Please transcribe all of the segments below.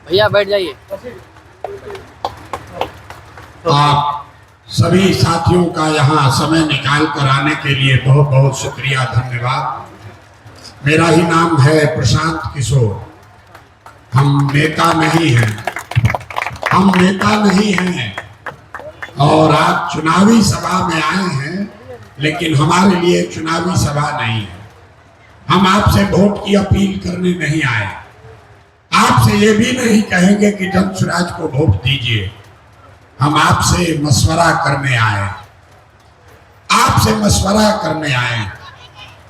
भैया बैठ जाइए। आप सभी साथियों का यहाँ समय निकाल कर आने के लिए बहुत बहुत शुक्रिया, धन्यवाद। मेरा ही नाम है प्रशांत किशोर। हम नेता नहीं हैं और आप चुनावी सभा में आए हैं, लेकिन हमारे लिए चुनावी सभा नहीं है। हम आपसे वोट की अपील करने नहीं आए। आपसे ये भी नहीं कहेंगे कि जन स्वराज को वोट दीजिए। हम आपसे मशवरा करने आए, आपसे मशवरा करने आए,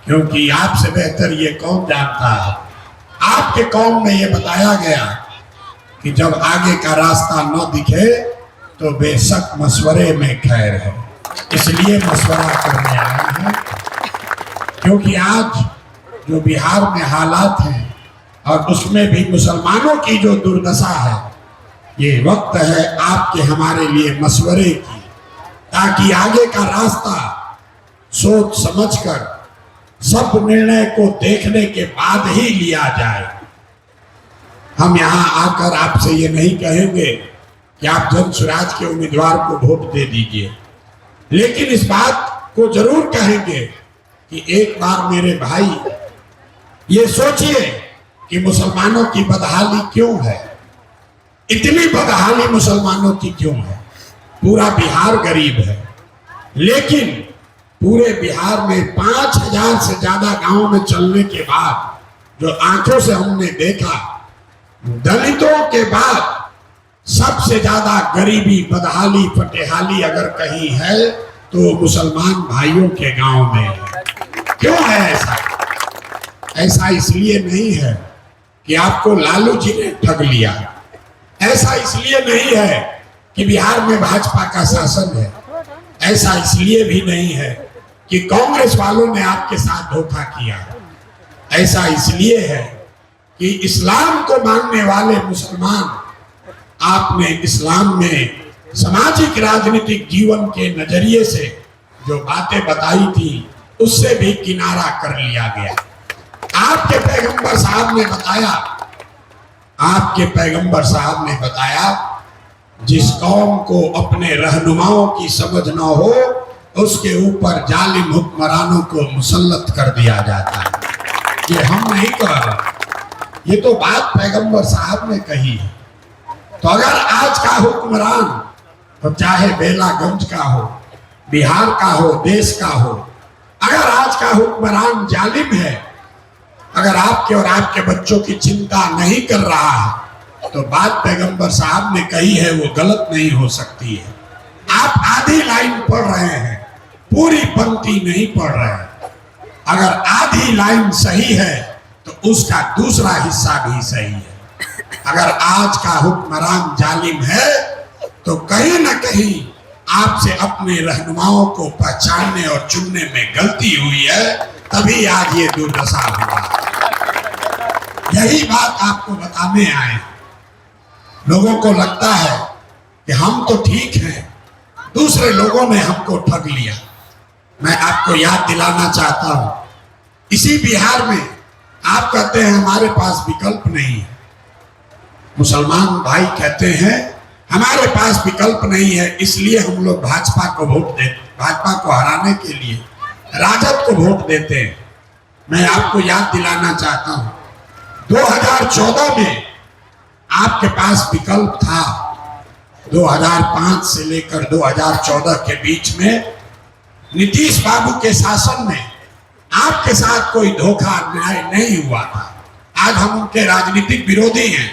क्योंकि आपसे बेहतर ये कौन जानता है। आपके कौम में ये बताया गया कि जब आगे का रास्ता न दिखे तो बेशक मशवरे में खैर है। इसलिए मशवरा करने आए हैं, क्योंकि आज जो बिहार में हालात हैं और उसमें भी मुसलमानों की जो दुर्दशा है, ये वक्त है आपके हमारे लिए मशवरे की, ताकि आगे का रास्ता सोच समझकर सब निर्णय को देखने के बाद ही लिया जाए। हम यहाँ आकर आपसे ये नहीं कहेंगे कि आप जन स्वराज के उम्मीदवार को वोट दे दीजिए, लेकिन इस बात को जरूर कहेंगे कि एक बार मेरे भाई ये सोचिए कि मुसलमानों की बदहाली क्यों है, इतनी बदहाली मुसलमानों की क्यों है। पूरा बिहार गरीब है, लेकिन पूरे बिहार में 5000 से ज्यादा गांव में चलने के बाद जो आंखों से हमने देखा, दलितों के बाद सबसे ज्यादा गरीबी, बदहाली, फटेहाली अगर कहीं है तो मुसलमान भाइयों के गांव में है। क्यों है ऐसा? ऐसा इसलिए नहीं है कि आपको लालू जी ने ठग लिया, ऐसा इसलिए नहीं है कि बिहार में भाजपा का शासन है, ऐसा इसलिए भी नहीं है कि कांग्रेस वालों ने आपके साथ धोखा किया, ऐसा इसलिए है कि इस्लाम को मानने वाले मुसलमान, आपने इस्लाम में सामाजिक राजनीतिक जीवन के नजरिए से जो बातें बताई थी उससे भी किनारा कर लिया गया। आपके पैगंबर साहब ने बताया जिस कौम को अपने रहनुमाओं की समझ न हो उसके ऊपर जालिम हुक्मरानों को मुसल्लत कर दिया जाता है। ये हम नहीं कह रहे, ये तो बात पैगंबर साहब ने कही है। तो अगर आज का हुक्मरान, तो चाहे बेलागंज का हो, बिहार का हो, देश का हो, अगर आज का हुक्मरान जालिम है, अगर आपके और आपके बच्चों की चिंता नहीं कर रहा है, तो बात पैगंबर साहब ने कही है वो गलत नहीं हो सकती है। आप आधी लाइन पढ़ रहे हैं, पूरी पंक्ति नहीं पढ़ रहे हैं। अगर आधी लाइन सही है तो उसका दूसरा हिस्सा भी सही है। अगर आज का हुक्मरान जालिम है तो कहीं ना कहीं आपसे अपने रहनुमाओं को पहचानने और चुनने में गलती हुई है, तभी आज ये दुर्दशा हुआ। यही बात आपको बताने आए। लोगों को लगता है कि हम तो ठीक हैं, दूसरे लोगों ने हमको ठग लिया। मैं आपको याद दिलाना चाहता हूं, इसी बिहार में आप कहते हैं हमारे पास विकल्प नहीं है। मुसलमान भाई कहते हैं हमारे पास विकल्प नहीं है, इसलिए हम लोग भाजपा को वोट देते, भाजपा को हराने के लिए राजद को वोट देते हैं। मैं आपको याद दिलाना चाहता हूं, 2014 में आपके पास विकल्प था। 2005 से लेकर 2014 के बीच में नीतीश बाबू के शासन में आपके साथ कोई धोखा अन्याय नहीं हुआ था। आज हम उनके राजनीतिक विरोधी हैं,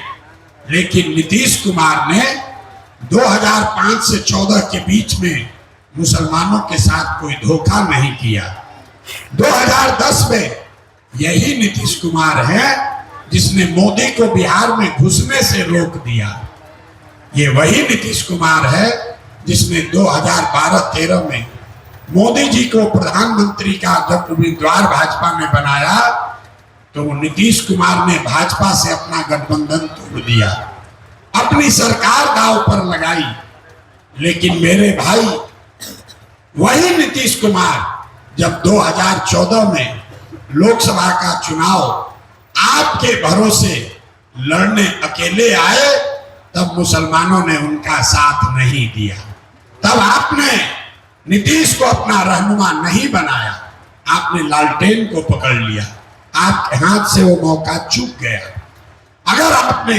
लेकिन नीतीश कुमार ने 2005 से 14 के बीच में मुसलमानों के साथ कोई धोखा नहीं किया। 2010 में यही नीतीश कुमार है जिसने मोदी को बिहार में घुसने से रोक दिया। ये वही नीतीश कुमार है जिसने 2012-13 में मोदी जी को प्रधानमंत्री का जब उम्मीदवार भाजपा ने बनाया तो नीतीश कुमार ने भाजपा से अपना गठबंधन तोड़ दिया, अपनी सरकार दांव पर लगाई। लेकिन मेरे भाई, वही नीतीश कुमार जब 2014 में लोकसभा का चुनाव आपके भरोसे लड़ने अकेले आए तब मुसलमानों ने उनका साथ नहीं दिया। तब आपने नीतीश को अपना रहनुमा नहीं बनाया, आपने लालटेन को पकड़ लिया, आपके हाथ से वो मौका चूक गया। अगर आपने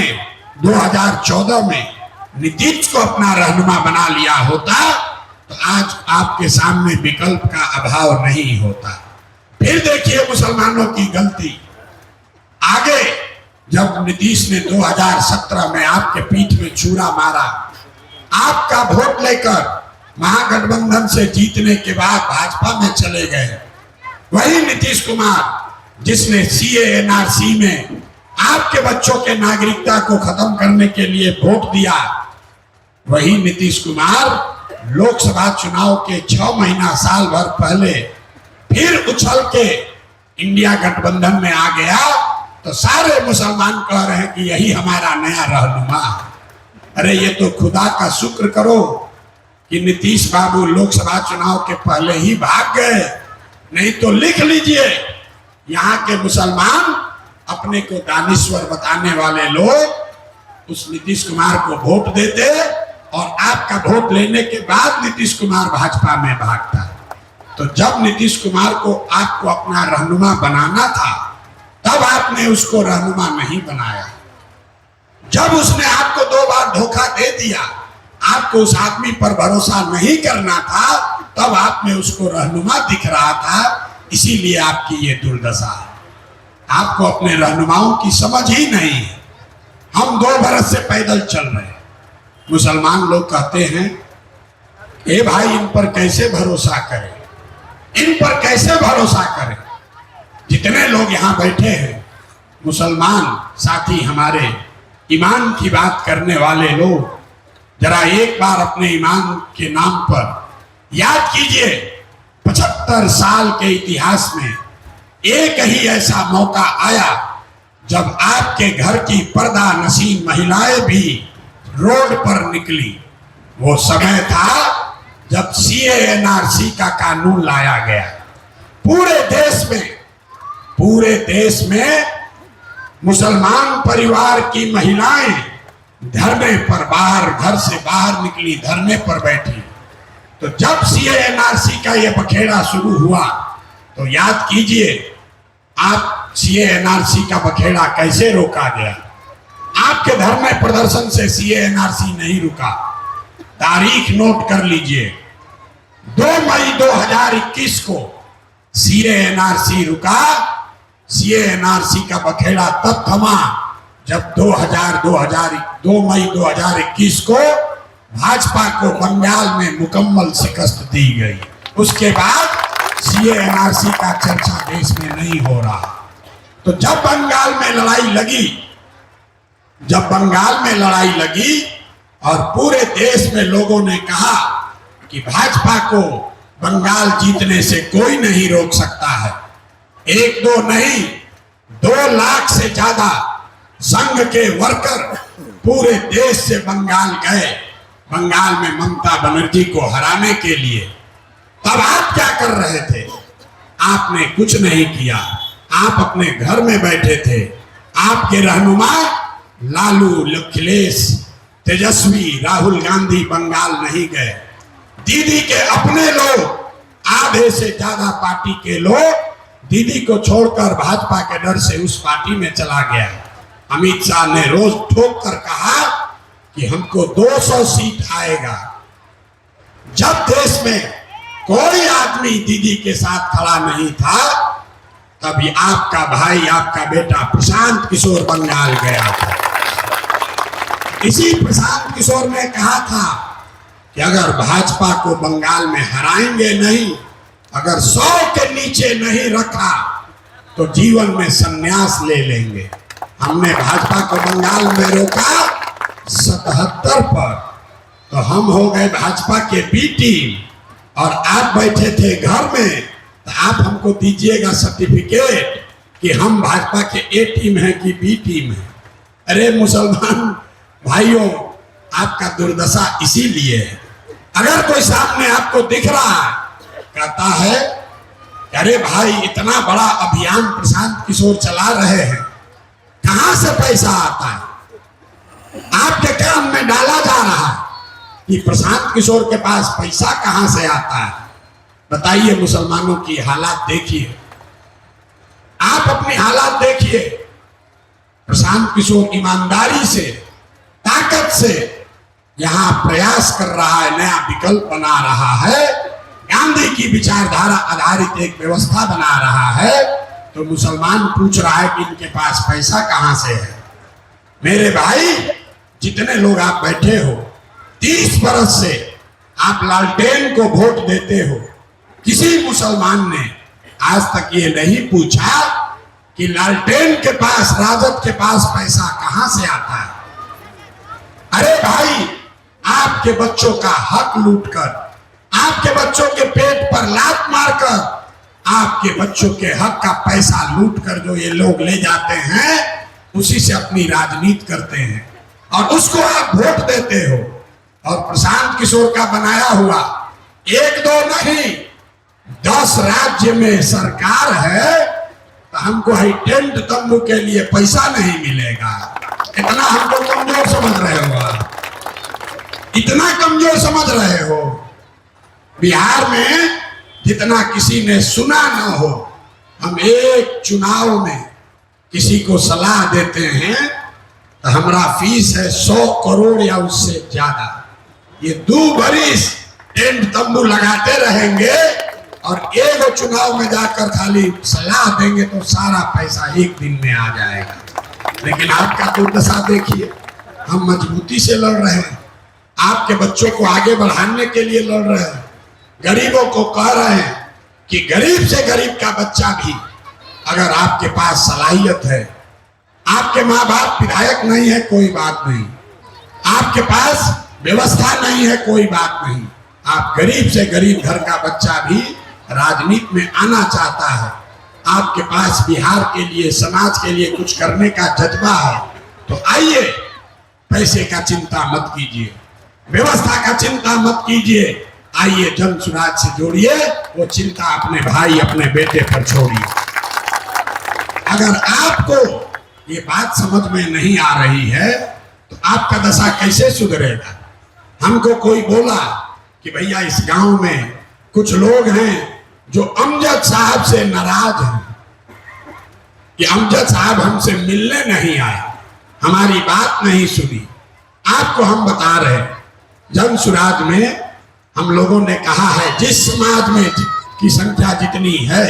2014 में नीतीश को अपना रहनुमा बना लिया होता तो आज आपके सामने विकल्प का अभाव नहीं होता। फिर देखिए मुसलमानों की गलती आगे, जब नीतीश ने 2017 में आपके पीठ में छुरा मारा, आपका वोट लेकर महागठबंधन से जीतने के बाद भाजपा में चले गए, वही नीतीश कुमार जिसने सीए एनआरसी में आपके बच्चों के नागरिकता को खत्म करने के लिए वोट दिया, वही नीतीश कुमार लोकसभा चुनाव के 6 महीना साल भर पहले फिर उछल के इंडिया गठबंधन में आ गया तो सारे मुसलमान कह रहे हैं कि यही हमारा नया रहनुमा। अरे ये तो खुदा का शुक्र करो कि नीतीश बाबू लोकसभा चुनाव के पहले ही भाग गए, नहीं तो लिख लीजिए यहाँ के मुसलमान अपने को दानिश्वर बताने वाले लोग उस नीतीश कुमार को वोट देते और आपका वोट लेने के बाद नीतीश कुमार भाजपा में भागता। तो जब नीतीश कुमार को आपको अपना रहनुमा बनाना था तब आपने उसको रहनुमा नहीं बनाया। जब उसने आपको 2 बार धोखा दे दिया, आपको उस आदमी पर भरोसा नहीं करना था, तब आपने उसको रहनुमा दिख रहा था, इसीलिए आपकी ये दुर्दशा है। आपको अपने रहनुमाओं की समझ ही नहीं है। हम 2 बरस से पैदल चल रहे हैं, मुसलमान लोग कहते हैं ए भाई इन पर कैसे भरोसा करें, इन पर कैसे भरोसा करें। जितने लोग यहाँ बैठे हैं मुसलमान साथी, हमारे ईमान की बात करने वाले लोग, जरा एक बार अपने ईमान के नाम पर याद कीजिए 75 साल के इतिहास में एक ही ऐसा मौका आया जब आपके घर की पर्दा नशीन महिलाएं भी रोड पर निकली। वो समय था जब सीए एनआरसी का कानून लाया गया। पूरे देश में मुसलमान परिवार की महिलाएं धरने पर घर से बाहर निकली, धरने पर बैठी। तो जब सीए एनआरसी का ये बखेड़ा शुरू हुआ तो याद कीजिए आप सीए एनआरसी का बखेड़ा कैसे रोका गया। आपके धरने प्रदर्शन से सीए एनआरसी नहीं रुका। तारीख नोट कर लीजिए, 2 मई 2021 को सीए एनआरसी रुका। सीए एनआरसी का बखेड़ा तब थमा जब 2 मई 2021 को भाजपा को बंगाल में मुकम्मल शिकस्त दी गई। उसके बाद सीए एनआरसी का चर्चा देश में नहीं हो रहा। तो जब बंगाल में लड़ाई लगी और पूरे देश में लोगों ने कहा कि भाजपा को बंगाल जीतने से कोई नहीं रोक सकता है, 1-2 नहीं 2 लाख से ज्यादा संघ के वर्कर पूरे देश से बंगाल गए, बंगाल में ममता बनर्जी को हराने के लिए। तब आप क्या कर रहे थे? आपने कुछ नहीं किया, आप अपने घर में बैठे थे। आपके रहनुमा लालू, अखिलेश, तेजस्वी, राहुल गांधी बंगाल नहीं गए। दीदी के अपने लोग, आधे से ज्यादा पार्टी के लोग दीदी को छोड़कर भाजपा के डर से उस पार्टी में चला गया। अमित शाह ने रोज ठोक कर कहा कि हमको 200 सीट आएगा। जब देश में कोई आदमी दीदी के साथ खड़ा नहीं था तभी आपका भाई, आपका बेटा प्रशांत किशोर बंगाल गया था। इसी प्रशांत किशोर ने कहा था कि अगर भाजपा को बंगाल में हराएंगे नहीं, अगर 100 के नीचे नहीं रखा तो जीवन में संन्यास ले लेंगे। हमने भाजपा को बंगाल में रोका 77 पर, तो हम हो गए भाजपा के बी टीम और आप बैठे थे घर में। तो आप हमको दीजिएगा सर्टिफिकेट कि हम भाजपा के ए टीम है कि बी टीम है। अरे मुसलमान भाइयों, आपका दुर्दशा इसीलिए है। अगर कोई सामने आपको दिख रहा है, कहता है अरे भाई इतना बड़ा अभियान प्रशांत किशोर चला रहे हैं, कहां से पैसा आता है? आपके कान में डाला जा रहा है कि प्रशांत किशोर के पास पैसा कहां से आता है। बताइए, मुसलमानों की हालात देखिए, आप अपनी हालात देखिए। प्रशांत किशोर ईमानदारी से, ताकत से यहां प्रयास कर रहा है, नया विकल्प बना रहा है, गांधी की विचारधारा आधारित एक व्यवस्था बना रहा है। तो मुसलमान पूछ रहा है कि इनके पास पैसा कहां से है। मेरे भाई, जितने लोग आप बैठे हो, 30 बरस से आप लालटेन को वोट देते हो। किसी मुसलमान ने आज तक ये नहीं पूछा कि लालटेन के पास, राजद के पास पैसा कहां से आता है। अरे भाई, आपके बच्चों का हक लूटकर, आपके बच्चों के पेट पर लात मारकर, आपके बच्चों के हक का पैसा लूटकर जो ये लोग ले जाते हैं, उसी से अपनी राजनीति करते हैं और उसको आप वोट देते हो। और प्रशांत किशोर का बनाया हुआ 1-2 नहीं, 10 राज्य में सरकार है, तो हमको ही टेंट तंबू के लिए पैसा नहीं मिलेगा। इतना हमको कमजोर समझ रहे हो आप, इतना कमजोर समझ रहे हो। बिहार में जितना किसी ने सुना न हो, हम एक चुनाव में किसी को सलाह देते हैं तो हमारा फीस है 100 करोड़ या उससे ज्यादा। ये 2 बरिस टेंट तंबू लगाते रहेंगे और एक चुनाव में जाकर खाली सलाह देंगे तो सारा पैसा एक दिन में आ जाएगा। लेकिन आपका दुर्दशा देखिए, हम मजबूती से लड़ रहे हैं, आपके बच्चों को आगे बढ़ाने के लिए लड़ रहे हैं, गरीबों को कह रहे हैं कि गरीब से गरीब का बच्चा भी, अगर आपके पास सलाहियत है, आपके माँ बाप विधायक नहीं है, कोई बात नहीं, आपके पास व्यवस्था नहीं है, कोई बात नहीं, आप गरीब से गरीब घर का बच्चा भी राजनीति में आना चाहता है, आपके पास बिहार के लिए, समाज के लिए कुछ करने का जज्बा है, तो आइए, पैसे का चिंता मत कीजिए, व्यवस्था का चिंता मत कीजिए, आइए जन सुराज से जोड़िए, वो चिंता अपने भाई, अपने बेटे पर छोड़िए। अगर आपको ये बात समझ में नहीं आ रही है तो आपका दशा कैसे सुधरेगा। हमको कोई बोला कि भैया इस गांव में कुछ लोग हैं जो अमजद साहब से नाराज हैं, कि अमजद साहब हमसे मिलने नहीं आए, हमारी बात नहीं सुनी। आपको हम बता रहे, जन सुराज में हम लोगों ने कहा है, जिस समाज में की संख्या जितनी है,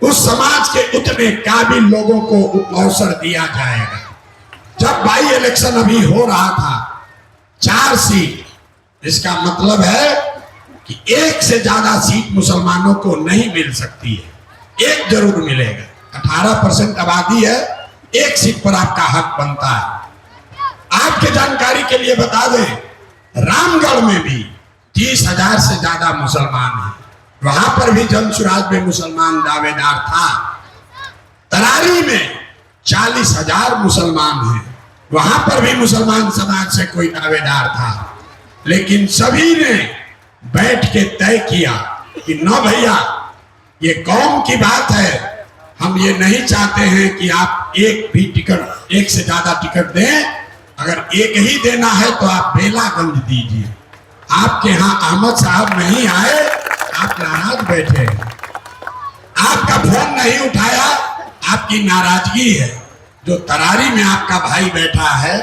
उस समाज के उतने काबिल लोगों को अवसर दिया जाएगा। जब बाई इलेक्शन अभी हो रहा था, 4 सीट, इसका मतलब है कि 1 से ज्यादा सीट मुसलमानों को नहीं मिल सकती है, 1 जरूर मिलेगा। 18% आबादी है, 1 सीट पर आपका हक बनता है। आपके जानकारी के लिए बता दें, रामगढ़ में भी 30,000 से ज्यादा मुसलमान हैं, वहां पर भी जन सुराज में मुसलमान दावेदार था। तरारी में 40,000 मुसलमान हैं, वहां पर भी मुसलमान समाज से कोई दावेदार था, लेकिन सभी ने बैठ के तय किया कि न भैया, ये कौम की बात है, हम ये नहीं चाहते हैं कि आप एक भी टिकट, 1 से ज्यादा टिकट दें, अगर 1 ही देना है तो आप बेलागंज दीजिए। आपके यहाँ अहमद साहब नहीं आए, आप नाराज बैठे, आपका फोन नहीं उठाया, आपकी नाराजगी है। जो तरारी में आपका भाई बैठा है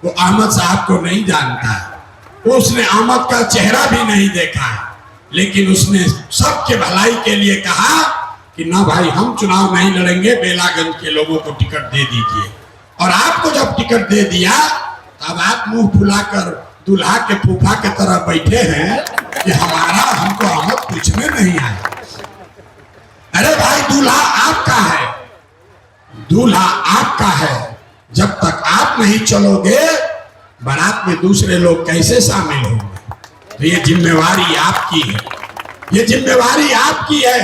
वो अहमद साहब को नहीं जानता है, उसने अहमद का चेहरा भी नहीं देखा है, लेकिन उसने सबके भलाई के लिए कहा कि ना भाई, हम चुनाव नहीं लड़ेंगे, बेलागंज के लोगों को टिकट दे दीजिए। और आपको जब टिकट दे दिया तब आप मुंह फुलाकर दूल्हा के फूफा के तरह बैठे हैं कि हमको अहमद पूछने नहीं आया। अरे भाई, दूल्हा आपका है, दूल्हा आपका है, जब तक आप नहीं चलोगे बारात में दूसरे लोग कैसे शामिल होंगे। तो ये जिम्मेवारी आपकी है, ये जिम्मेवारी आपकी है,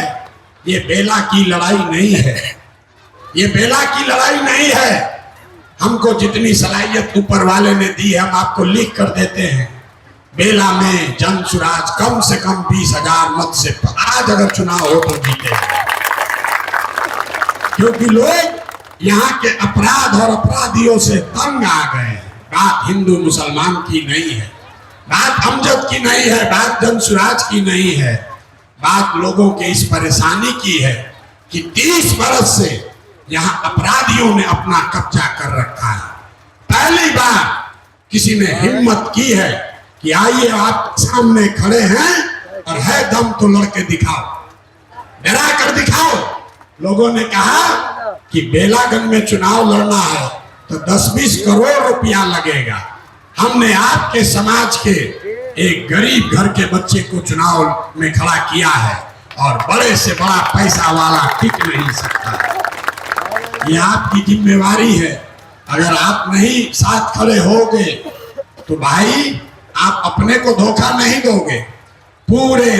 ये बेला की लड़ाई नहीं है, ये बेला की लड़ाई नहीं है। हमको जितनी सलाहियत ऊपर वाले ने दी है, हम आपको लिख कर देते हैं। बेला में जन सुराज कम से कम 20,000 मत से आज अगर चुनाव हो तो जीते, क्योंकि लोग यहाँ के अपराध और अपराधियों से तंग आ गए हैं। बात हिंदू मुसलमान की नहीं है, बात अमजद की नहीं है, बात जंसुराज की नहीं है, बात लोगों के इस परेशानी की है कि 30 बरस से यहाँ अपराधियों ने अपना कब्जा कर रखा है। पहली बार किसी ने हिम्मत की है कि आइए आप सामने खड़े हैं और है दम तो लड़के दिखाओ, डरा कर दिखाओ। लोगों ने कहा कि बेलागंज में चुनाव लड़ना है तो 10-20 करोड़ रुपया लगेगा। हमने आपके समाज के एक गरीब घर के बच्चे को चुनाव में खड़ा किया है और बड़े से बड़ा पैसा वाला टिक नहीं सकता। ये आपकी जिम्मेवारी है। अगर आप नहीं साथ खड़े होगे तो भाई आप अपने को धोखा नहीं दोगे। पूरे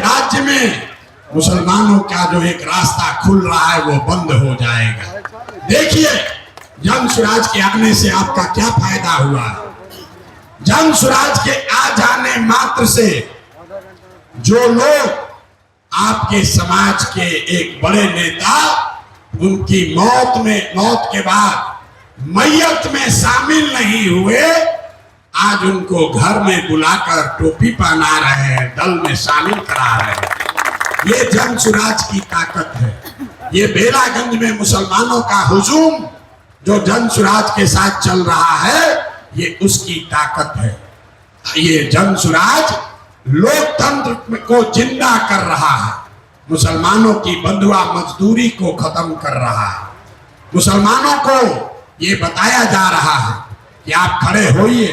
राज्य में मुसलमानों का जो एक रास्ता खुल रहा है वो बंद हो जाएगा। देखिए जंसुराज के आने से आपका क्या फायदा हुआ। जंसुराज के आ जाने मात्र से जो लोग आपके समाज के एक बड़े नेता उनकी मौत के बाद मय्यत में शामिल नहीं हुए, आज उनको घर में बुलाकर टोपी पहना रहे हैं, दल में शामिल करा रहे हैं। ये जंसुराज की ताकत है। ये बेलागंज में मुसलमानों का हुजूम जो जंसुराज के साथ चल रहा है ये उसकी ताकत है। ये जंसुराज लोकतंत्र को जिंदा कर रहा है, मुसलमानों की बंधुआ मजदूरी को खत्म कर रहा है। मुसलमानों को ये बताया जा रहा है कि आप खड़े होइए,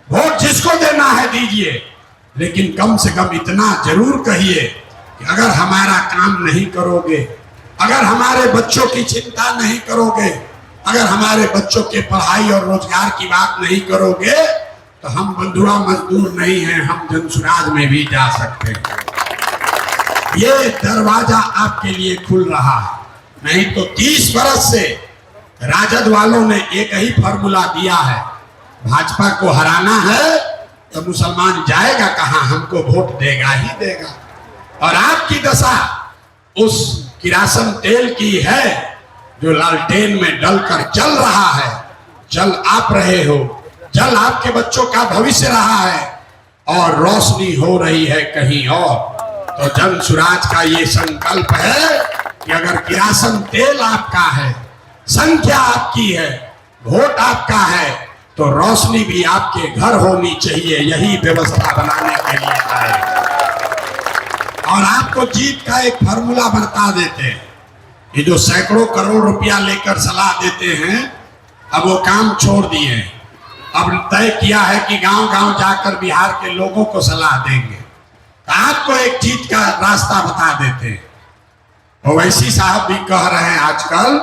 वोट जिसको देना है दीजिए, लेकिन कम से कम इतना जरूर कहिए कि अगर हमारा काम नहीं करोगे, अगर हमारे बच्चों की चिंता नहीं करोगे, अगर हमारे बच्चों के पढ़ाई और रोजगार की बात नहीं करोगे तो हम बंधुआ मजदूर नहीं हैं, हम जंसुराज में भी जा सकते हैं। ये दरवाजा आपके लिए खुल रहा है। नहीं तो 30 बरस से राजद वालों ने एक ही फॉर्मूला दिया है, भाजपा को हराना है तो मुसलमान जाएगा कहां, हमको वोट देगा ही देगा। और आपकी दशा उस किरासन तेल की है जो लालटेन में डलकर जल रहा है। जल आप रहे हो, जल आपके बच्चों का भविष्य रहा है और रोशनी हो रही है कहीं और। तो जंसुराज का ये संकल्प है कि अगर किरासन तेल आपका है, संख्या आपकी है, वोट आपका है, तो रोशनी भी आपके घर होनी चाहिए। यही व्यवस्था बनाने के लिए आए और आपको जीत का एक फॉर्मूला बता देते हैं। ये जो सैकड़ों करोड़ रुपया लेकर सलाह देते हैं, अब वो काम छोड़ दिए। अब तय किया है कि गांव-गांव जाकर बिहार के लोगों को सलाह देंगे। तो आपको एक जीत का रास्ता बता देते हैं। ओवैसी साहब भी कह रहे हैं आजकल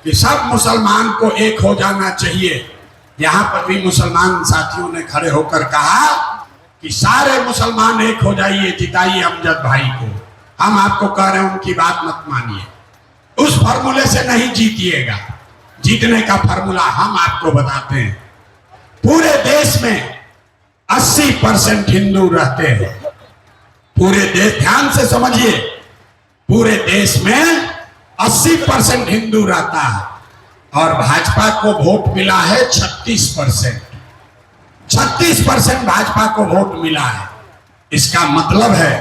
कि सब मुसलमान को एक हो जाना चाहिए। यहाँ पर भी मुसलमान साथियों ने खड़े होकर कहा कि सारे मुसलमान एक हो जाइए, जिताइए अमजद भाई को। हम आपको कह रहे हैं उनकी बात मत मानिए, उस फॉर्मूले से नहीं जीतिएगा। जीतने का फॉर्मूला हम आपको बताते हैं। पूरे देश में 80% हिंदू रहते हैं। पूरे देश, ध्यान से समझिए, पूरे देश में 80% हिंदू रहता है और भाजपा को वोट मिला है 36%। 36% भाजपा को वोट मिला है। इसका मतलब है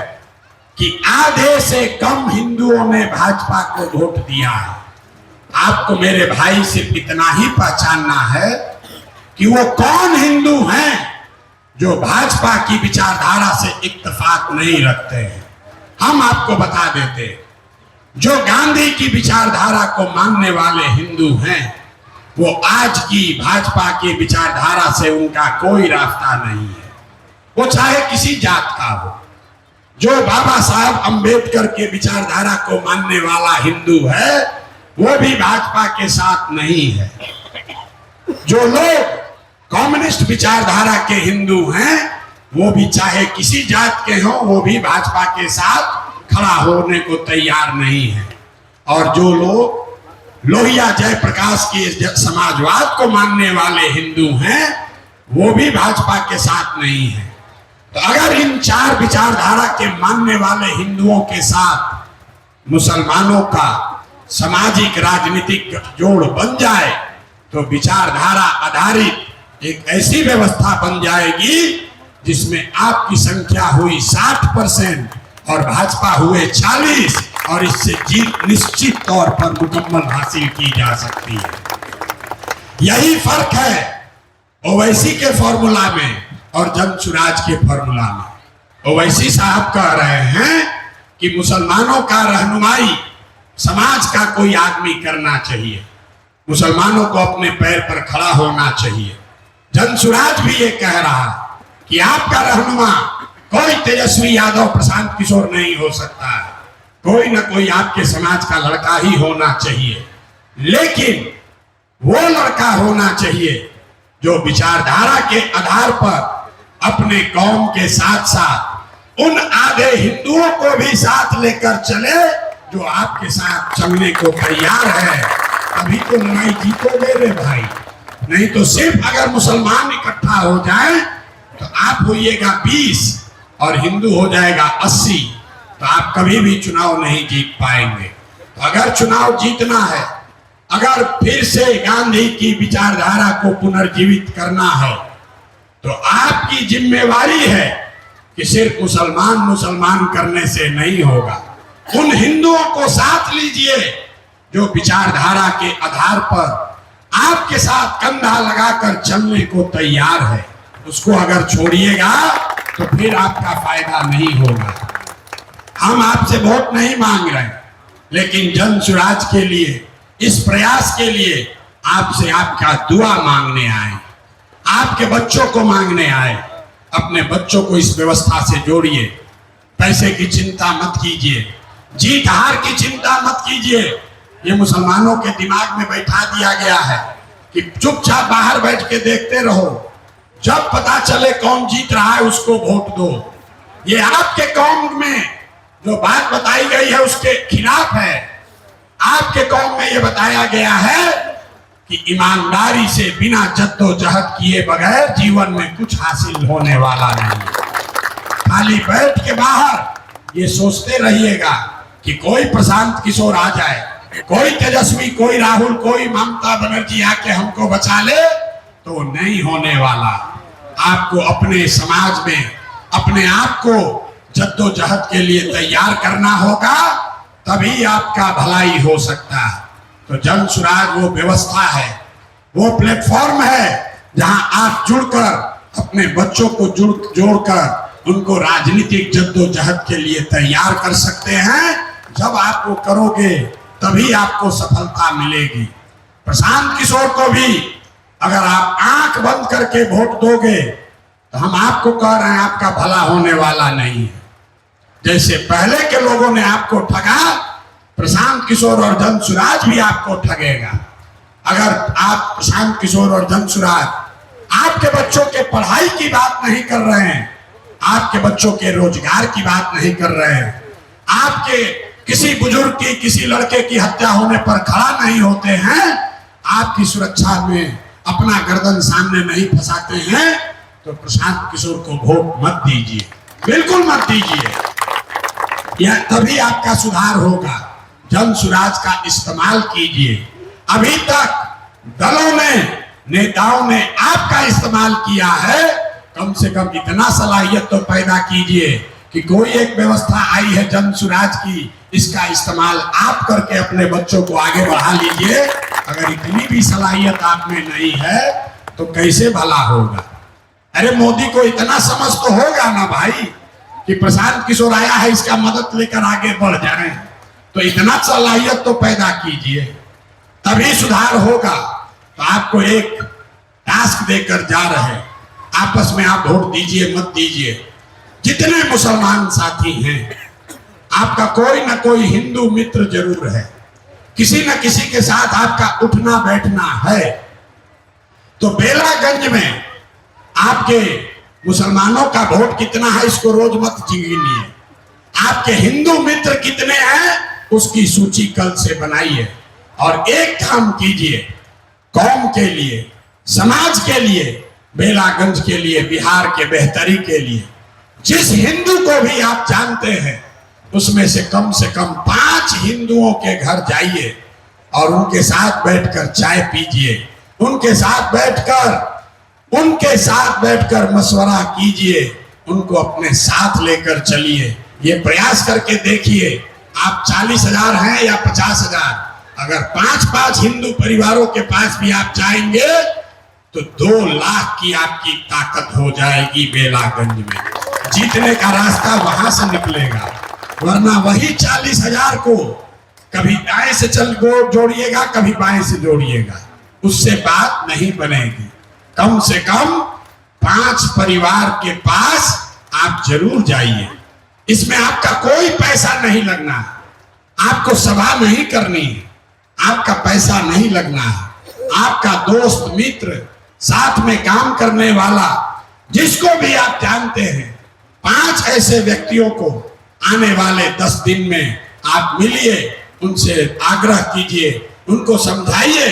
कि आधे से कम हिंदुओं ने भाजपा को वोट दिया है। आपको मेरे भाई सिर्फ इतना ही पहचानना है कि वो कौन हिंदू हैं जो भाजपा की विचारधारा से इत्तेफाक नहीं रखते हैं। हम आपको बता देते हैं, जो गांधी की विचारधारा को मानने वाले हिंदू हैं वो आज की भाजपा की विचारधारा से उनका कोई रास्ता नहीं है। वो चाहे किसी जात का हो। जो बाबा साहब अंबेडकर के विचारधारा को मानने वाला हिंदू है वो भी भाजपा के साथ नहीं है। जो लोग कम्युनिस्ट विचारधारा के हिंदू हैं वो भी चाहे किसी जात के हों वो भी भाजपा के साथ खड़ा होने को तैयार नहीं है। और जो लोग लोहिया जयप्रकाश की समाजवाद को मानने वाले हिंदू हैं वो भी भाजपा के साथ नहीं है। तो अगर इन चार विचारधारा के मानने वाले हिंदुओं के साथ मुसलमानों का सामाजिक राजनीतिक जोड़ बन जाए तो विचारधारा आधारित एक ऐसी व्यवस्था बन जाएगी जिसमें आपकी संख्या हुई 60% और भाजपा हुए 40 और इससे जीत निश्चित तौर पर मुकम्मल हासिल की जा सकती है। यही फर्क है ओवैसी के फॉर्मूला में और जनसुराज के फॉर्मूला में। ओवैसी साहब कह रहे हैं कि मुसलमानों का रहनुमाई समाज का कोई आदमी करना चाहिए, मुसलमानों को अपने पैर पर खड़ा होना चाहिए। जनसुराज भी ये कह रहा कि आपका रहनुमा कोई तेजस्वी यादव प्रशांत किशोर नहीं हो सकता है, कोई ना कोई आपके समाज का लड़का ही होना चाहिए, लेकिन वो लड़का होना चाहिए जो विचारधारा के आधार पर अपने कौम के साथ साथ उन आधे हिंदुओं को भी साथ लेकर चले जो आपके साथ चलने को तैयार है। अभी तो लड़ाई जीतोगे रे भाई, नहीं तो सिर्फ अगर मुसलमान इकट्ठा हो जाए तो आप होइएगा 20 और हिंदू हो जाएगा 80, तो आप कभी भी चुनाव नहीं जीत पाएंगे। तो अगर चुनाव जीतना है, अगर फिर से गांधी की विचारधारा को पुनर्जीवित करना है, तो आपकी जिम्मेवारी है कि सिर्फ मुसलमान मुसलमान करने से नहीं होगा। उन हिंदुओं को साथ लीजिए जो विचारधारा के आधार पर आपके साथ कंधा लगाकर चलने को तैयार है। उसको अगर छोड़िएगा तो फिर आपका फायदा नहीं होगा। हम आपसे वोट नहीं मांग रहे, लेकिन जनसुराज के लिए, इस प्रयास के लिए आपसे आपका दुआ मांगने आए, आपके बच्चों को मांगने आए। अपने बच्चों को इस व्यवस्था से जोड़िए, पैसे की चिंता मत कीजिए, जीत हार की चिंता मत कीजिए। ये मुसलमानों के दिमाग में बैठा दिया गया है कि चुपचाप बाहर बैठ के देखते रहो, जब पता चले कौन जीत रहा है उसको वोट दो। ये आपके कौम में जो बात बताई गई है उसके खिलाफ है। आपके कौम में ये बताया गया है कि ईमानदारी से बिना जद्दोजहद किए बगैर जीवन में कुछ हासिल होने वाला नहीं। खाली बैठ के बाहर ये सोचते रहिएगा कि कोई प्रशांत किशोर आ जाए, कोई तेजस्वी, कोई राहुल, कोई ममता बनर्जी आके हमको बचा ले, तो नहीं होने वाला। आपको अपने समाज में अपने आप को जद्दोजहद के लिए तैयार करना होगा, तभी आपका भलाई हो सकता है। तो जनसुराज वो व्यवस्था है, वो प्लेटफॉर्म है जहां आप जुड़कर अपने बच्चों को जोड़कर उनको राजनीतिक जद्दोजहद के लिए तैयार कर सकते हैं। जब आप वो करोगे तभी आपको सफलता मिलेगी। प्रशांत किशोर को भी अगर आप आंख बंद करके वोट दोगे तो हम आपको कह रहे हैं आपका भला होने वाला नहीं है। जैसे पहले के लोगों ने आपको ठगा, प्रशांत किशोर और जनसुराज भी आपको ठगेगा। अगर आप प्रशांत किशोर और जनसुराज आपके बच्चों के पढ़ाई की बात नहीं कर रहे हैं, आपके बच्चों के रोजगार की बात नहीं कर रहे हैं, आपके किसी बुजुर्ग की, किसी लड़के की हत्या होने पर खड़ा नहीं होते हैं, आपकी सुरक्षा में अपना गर्दन सामने नहीं फंसाते हैं, तो प्रशांत किशोर को वोट मत दीजिए, बिल्कुल मत दीजिए। यह तभी आपका सुधार होगा। जनसुराज का इस्तेमाल कीजिए। अभी तक दलों ने, नेताओं ने आपका इस्तेमाल किया है, कम से कम इतना सलाहियत तो पैदा कीजिए कि कोई एक व्यवस्था आई है जनसुराज की, इसका इस्तेमाल आप करके अपने बच्चों को आगे बढ़ा लीजिए। अगर इतनी भी सलाहियत आप में नहीं है तो कैसे भला होगा। अरे मोदी को इतना समझ तो होगा ना भाई कि प्रशांत किशोर आया है, इसका मदद लेकर आगे बढ़ जाए, तो इतना सलाहियत तो पैदा कीजिए, तभी सुधार होगा। तो आपको एक टास्क देकर जा रहे, आपस में आप वोट दीजिए मत दीजिए। जितने मुसलमान साथी हैं, आपका कोई ना कोई हिंदू मित्र जरूर है, किसी न किसी के साथ आपका उठना बैठना है। तो बेलागंज में आपके मुसलमानों का वोट कितना है इसको रोज मत गिनिए, आपके हिंदू मित्र कितने हैं उसकी सूची कल से बनाइए और एक काम कीजिए, कौम के लिए, समाज के लिए, बेलागंज के लिए, बिहार के बेहतरी के लिए। जिस हिंदू को भी आप जानते हैं उसमें से कम 5 हिंदुओं के घर जाइए और उनके साथ बैठकर चाय पीजिए, उनके साथ बैठकर मशवरा कीजिए, उनको अपने साथ लेकर चलिए। ये प्रयास करके देखिए, आप 40,000 हैं या 50,000, अगर 5-5 हिंदू परिवारों के पास भी आप जाएंगे तो 2 लाख की आपकी ताकत हो जाएगी। बेलागंज में जीतने का रास्ता वहां से निकलेगा, वरना वही 40,000 को कभी दाएं से जोड़िएगा, कभी बाएं से जोड़िएगा, उससे बात नहीं बनेगी। कम से कम 5 परिवार के पास आप जरूर जाइए। इसमें आपका कोई पैसा नहीं लगना, आपको सभा नहीं करनी है, आपका पैसा नहीं लगना है। आपका दोस्त मित्र, साथ में काम करने वाला, जिसको भी आप जानते हैं, 5 ऐसे व्यक्तियों को आने वाले 10 दिन में आप मिलिए, उनसे आग्रह कीजिए, उनको समझाइए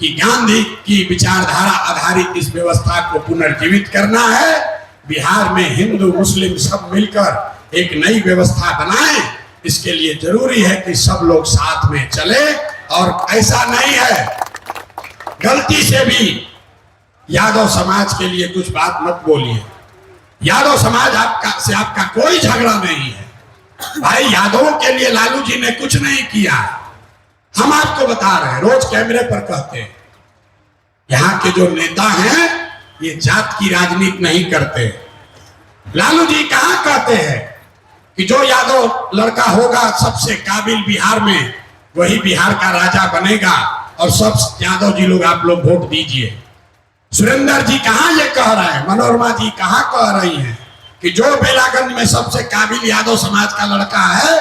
कि गांधी की विचारधारा आधारित इस व्यवस्था को पुनर्जीवित करना है। बिहार में हिंदू मुस्लिम सब मिलकर एक नई व्यवस्था बनाएं। इसके लिए जरूरी है कि सब लोग साथ में चले। और ऐसा नहीं है गलती से भी यादव समाज के लिए कुछ बात मत बोलिए। यादव समाज आपका कोई झगड़ा नहीं है भाई। यादवों के लिए लालू जी ने कुछ नहीं किया, हम आपको बता रहे हैं, रोज कैमरे पर कहते हैं। यहाँ के जो नेता हैं ये जात की राजनीति नहीं करते। लालू जी कहाँ कहते हैं कि जो यादव लड़का होगा सबसे काबिल बिहार में, वही बिहार का राजा बनेगा, और सब यादव जी लोग आप लोग वोट दीजिए। सुरेंद्र जी कहाँ ये कह रहे हैं, मनोरमा जी कहाँ कह रही हैं कि जो बेलागंज में सबसे काबिल यादव समाज का लड़का है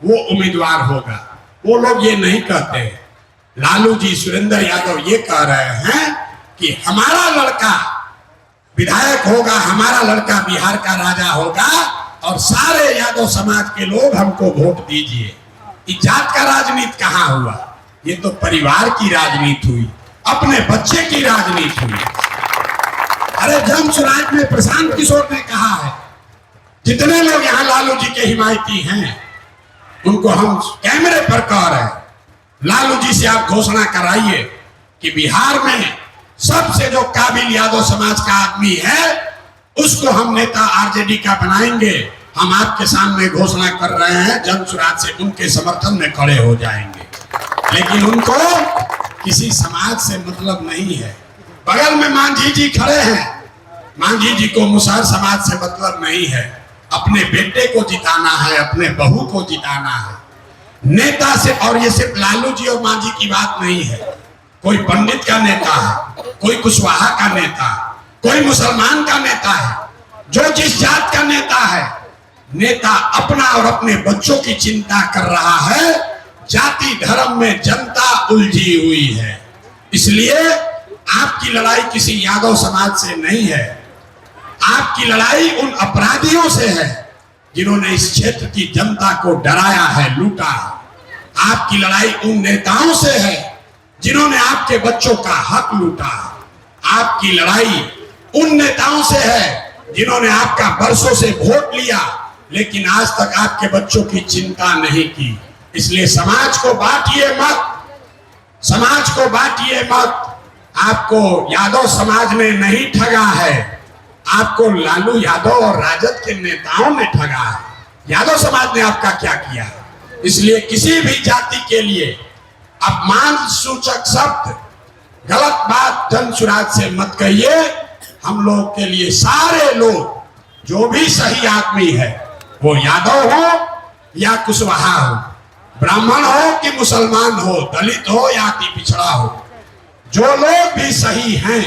वो उम्मीदवार होगा। वो लोग ये नहीं कहते। लालू जी, सुरेंद्र यादव ये कह रहे हैं कि हमारा लड़का विधायक होगा, हमारा लड़का बिहार का राजा होगा, और सारे यादव समाज के लोग हमको वोट दीजिए। जात का राजनीति कहाँ हुआ, ये तो परिवार की राजनीति हुई, अपने बच्चे की राजनीति हुई। अरे जमसुराज में प्रशांत किशोर ने कहा है, जितने लोग यहाँ लालू जी के हिमायती हैं उनको हम कैमरे पर कह रहे हैं, लालू जी से आप घोषणा कराइए कि बिहार में सबसे जो काबिल यादव समाज का आदमी है उसको हम नेता आरजेडी का बनाएंगे। हम आपके सामने घोषणा कर रहे हैं, जमसुराज से उनके समर्थन में खड़े हो जाएंगे। लेकिन उनको किसी समाज से मतलब नहीं है। बगल में मांझी जी खड़े हैं, मांझी जी को मुसहर समाज से मतलब नहीं है। अपने बेटे को जिताना है, अपने बहू को जिताना है। नेता से, और ये सिर्फ लालू जी और मांझी की बात नहीं है, कोई पंडित का नेता है, कोई कुशवाहा का नेता, कोई मुसलमान का नेता है, जो जिस जात का नेता है, नेता अपना और अपने बच्चों की चिंता कर रहा है। जाति धर्म में जनता उलझी हुई है। इसलिए आपकी लड़ाई किसी यादव समाज से नहीं है, आपकी लड़ाई उन अपराधियों से है जिन्होंने इस क्षेत्र की जनता को डराया है, लूटा। आपकी लड़ाई उन नेताओं से है जिन्होंने आपके बच्चों का हक लूटा। आपकी लड़ाई उन नेताओं से है जिन्होंने आपका बरसों से वोट लिया लेकिन आज तक आपके बच्चों की चिंता नहीं की। इसलिए समाज को बांटिए मत, समाज को बांटिए मत। आपको यादव समाज ने नहीं ठगा है, आपको लालू यादव और राजद के नेताओं ने ठगा है। यादव समाज ने आपका क्या किया? इसलिए किसी भी जाति के लिए अपमान सूचक शब्द, गलत बात जमसुराज से मत कहिए। हम लोग के लिए सारे लोग, जो भी सही आदमी है, वो यादव हो या कुशवाहा हो, ब्राह्मण हो कि मुसलमान हो, दलित हो या अति पिछड़ा हो, जो लोग भी सही हैं,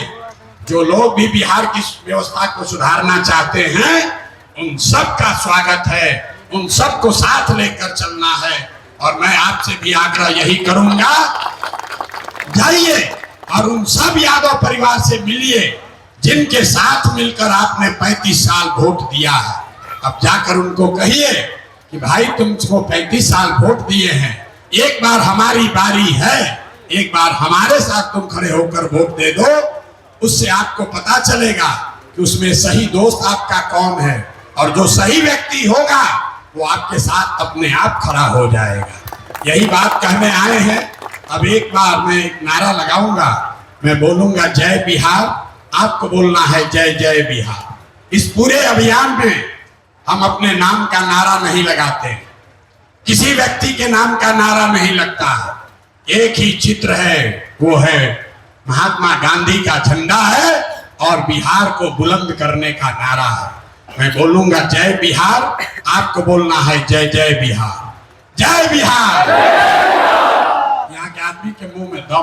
जो लोग भी बिहार की व्यवस्था को सुधारना चाहते हैं, उन सब का स्वागत है। उन सबको साथ लेकर चलना है। और मैं आपसे भी आग्रह यही करूंगा, जाइए और उन सब यादव परिवार से मिलिए जिनके साथ मिलकर आपने 35 साल वोट दिया है। अब जाकर उनको कहिए कि भाई तुमको 35 साल वोट दिए हैं, एक बार हमारी बारी है, एक बार हमारे साथ तुम खड़े होकर वोट दे दो। उससे आपको पता चलेगा कि उसमें सही दोस्त आपका कौन है, और जो सही व्यक्ति होगा वो आपके साथ अपने आप खड़ा हो जाएगा। यही बात कहने आए हैं। अब एक बार मैं एक नारा लगाऊंगा, मैं बोलूंगा जय बिहार, आपको बोलना है जय जय बिहार। इस पूरे अभियान में हम अपने नाम का नारा नहीं लगाते, किसी व्यक्ति के नाम का नारा नहीं लगता है। एक ही चित्र है, वो है महात्मा गांधी का झंडा है और बिहार को बुलंद करने का नारा है। मैं बोलूंगा जय बिहार, आपको बोलना है जय जय बिहार। जय बिहार। यहाँ के आदमी के मुंह में दम